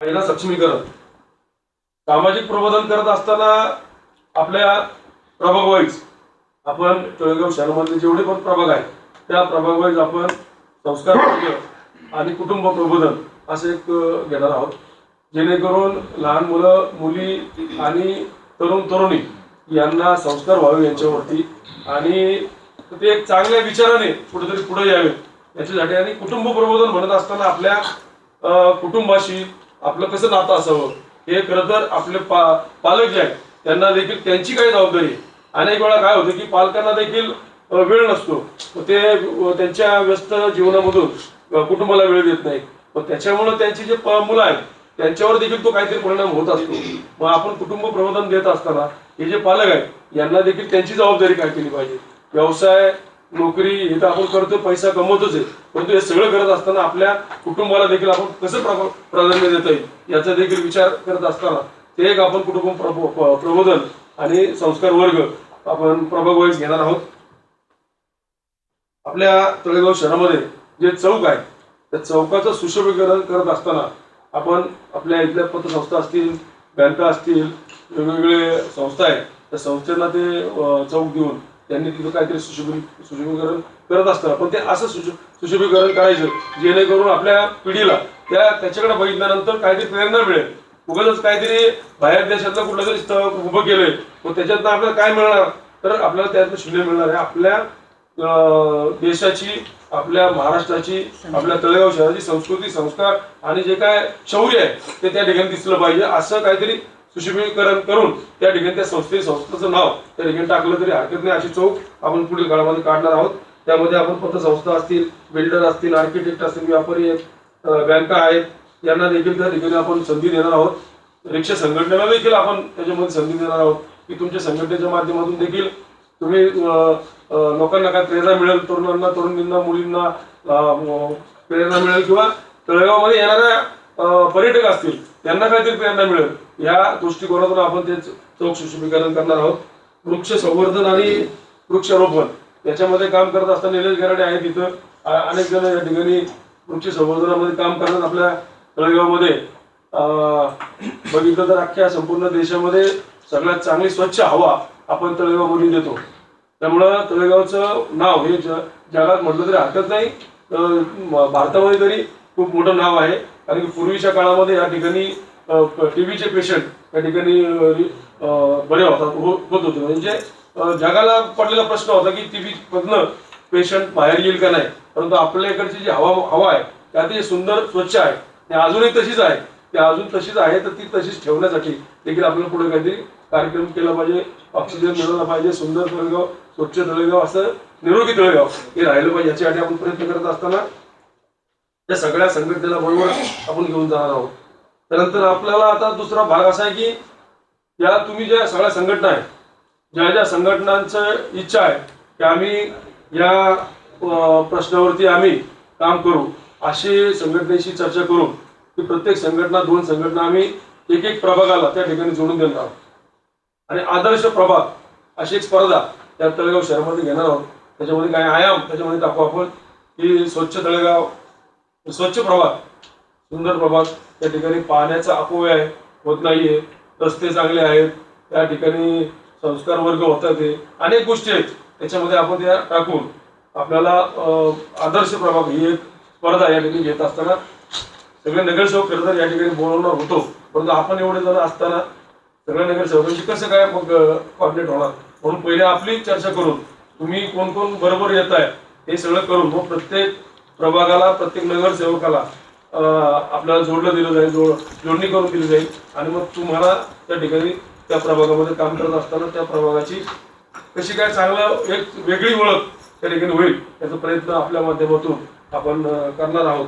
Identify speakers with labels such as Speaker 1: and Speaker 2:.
Speaker 1: महिला सक्षमीकरण सामाजिक प्रबोधन करत असताना आपल्या प्रभाग वाईज आपण तळेगाव शहरामधले जेवढे पण प्रभाग आहेत त्या प्रभाग वाईज आपण संस्कार वर्ग आणि कुटुंब प्रबोधन असे एक घेणार आहोत, जेणेकरून लहान मुलं मुली आणि तरुण तरुणी यांना संस्कार व्हावे यांच्यावरती आणि ते एक चांगल्या विचाराने कुठेतरी पुढे यावे याच्यासाठी। आणि कुटुंब प्रबोधन म्हणत असताना आपल्या कुटुंबाशी आपलं कसं नातं असावं हे खरं तर आपले पालक जे आहेत त्यांना देखील त्यांची काही जबाबदारी। अनेक वेळा काय होतं की पालकांना देखील वेळ नसतो, ते त्यांच्या व्यस्त जीवनामधून कुटुंबाला वेळ देत नाही, पण त्याच्यामुळे त्यांची जे मुलं आहेत त्यांच्यावर देखील तो काहीतरी परिणाम होत असतो। मग आपण कुटुंब प्रबोधन देत असताना हे जे पालक आहेत यांना देखील त्यांची जबाबदारी काय केली पाहिजे। व्यवसाय नोकरी हे तर आपण करतो, पैसा कमवतोच आहे, परंतु हे सगळं करत असताना आपल्या कुटुंबाला देखील आपण कसं प्राधान्य देता येईल याचा देखील विचार करत असताना ते एक आपण कुटुंब प्रबोधन आणि संस्कार वर्ग आपण प्रभाग वाईज घेणार आहोत। आपल्या तळेगाव शहरामध्ये जे चौक आहे त्या चौकाचं सुशोभीकरण करत असताना आपण आपल्या इथल्या पतसंस्था असतील, बँका असतील, वेगवेगळे संस्था आहेत त्या संस्थांना ते चौक देऊन त्यांनी तिथं काहीतरी सुशोभीकरण करत असताना पण ते असं सुशोभीकरण करायचं जेणेकरून आपल्या पिढीला त्याच्याकडे बघितल्यानंतर काहीतरी प्रेरणा मिळेल। उगाच काहीतरी बाहेर देशातलं कुठलं तरी स्थळ उभं केलंय मग त्याच्यातनं आपल्याला काय मिळणार, तर आपल्याला त्यातनं शून्य मिळणार आहे। आपल्या देशाची, आपल्या महाराष्ट्राची, आपल्या तळेगाव शहराची संस्कृती, संस्कार आणि जे काय शौर्य आहे ते त्या ठिकाणी दिसलं पाहिजे। असं काहीतरी सुशोभीकरण करून त्या ठिकाणी त्या संस्थेचं नाव त्या ठिकाणी टाकलं तरी हरकत नाही। अशी चौक आपण पुढील काळामध्ये काढणार आहोत। त्यामध्ये आपण पतसंस्था असतील, बिल्डर असतील, आर्किटेक्ट असतील, व्यापारी आहेत, बँका आहेत, यांना देखील त्या ठिकाणी आपण संधी देणार आहोत। रिक्षा संघटनेला देखील आपण त्याच्यामध्ये संधी देणार आहोत की तुमच्या संघटनेच्या माध्यमातून देखील तुम्ही लोकांना काय प्रेरणा मिळेल, तरुणांना, तरुणींना, मुलींना प्रेरणा मिळेल किंवा तळेगावमध्ये येणाऱ्या पर्यटक असतील त्यांना काहीतरी प्रेरणा मिळेल या दृष्टिकोनातून आपण ते चौक सुशोभीकरण करणार आहोत। वृक्ष संवर्धन आणि वृक्षारोपण याच्यामध्ये काम करत असताना निलेश गराडे आहेत, तिथं अनेक जण या ठिकाणी वृक्ष संवर्धनामध्ये काम करतात। आपल्या तळेगावमध्ये बघितलं तर अख्ख्या संपूर्ण देशामध्ये सगळ्यात चांगली स्वच्छ हवा आपण तळेगावमध्ये देतो, त्यामुळं तळेगावचं नाव हे जगात म्हटलं तरी हरकत नाही, भारतामध्ये तरी खूप मोठं नाव आहे। कारण की पूर्वीच्या काळामध्ये या ठिकाणी टीबीचे पेशंट या ठिकाणी बरे होत होते, म्हणजे जगाला पडलेला प्रश्न होता की टीबी मधनं पेशंट बाहेर येईल का नाही, परंतु आपल्या इकडची जी हवा आहे त्या अतिशय सुंदर स्वच्छ आहे, ती अजूनही तशीच आहे, ती अजून तशीच आहे, तर ती तशीच ठेवण्यासाठी देखील आपल्याला पुढे काहीतरी कार्यक्रम केला पाहिजे। ऑक्सिजन मिळाला पाहिजे, सुंदर तळेगाव, स्वच्छ तळेगाव, असं निरोगी तळेगाव हे राहिलं पाहिजे याच्यासाठी आपण प्रयत्न करत असताना त्या सगळ्या संघटनेला बरोबर आपण घेऊन जाणार आहोत। त्यानंतर आपल्याला आता दुसरा भाग असा आहे की या तुम्ही ज्या सगळ्या संघटना आहेत, ज्या ज्या संघटनांचं इच्छा आहे की आम्ही या प्रश्नावरती आम्ही काम करू, अशी संघटनेशी चर्चा करून की प्रत्येक संघटना, 2 संघटना आम्ही एक प्रभागाला त्या ठिकाणी जोडून देणार आहोत आणि आदर्श प्रभाग अशी एक स्पर्धा त्या तळेगाव शहरामध्ये घेणार आहोत। त्याच्यामध्ये काही आयाम त्याच्यामध्ये टाकू आपण की स्वच्छ तळेगाव, स्वच्छ प्रभाग, सुंदर प्रभाग, त्या ठिकाणी पाण्याचा अपव्यय होत नाहीये, रस्ते चांगले आहेत, त्या ठिकाणी संस्कार वर्ग होतात, अनेक गोष्टी आहेत त्याच्यामध्ये आपण त्या टाकून आपल्याला आदर्श प्रभाग ही एक स्पर्धा या ठिकाणी घेत असताना सगळे नगरसेवक खरं तर या ठिकाणी बोलवणार होतो, परंतु आपण एवढे जण असताना सगळ्या नगरसेवकांशी कसं काय मग कॉर्डिनेट होणार, म्हणून पहिले आपली चर्चा करून तुम्ही कोण कोण बरोबर येत आहे हे सगळं करून मग प्रत्येक प्रभागाला, प्रत्येक नगरसेवकाला आपल्याला जोडलं दिलं जाईल, जोडणी करून दिली जाईल आणि मग तुम्हाला त्या ठिकाणी त्या प्रभागामध्ये काम करत असताना त्या प्रभागाची कशी काय चांगलं एक वेगळी ओळख त्या ठिकाणी होईल याचा प्रयत्न आपल्या माध्यमातून आपण करणार आहोत।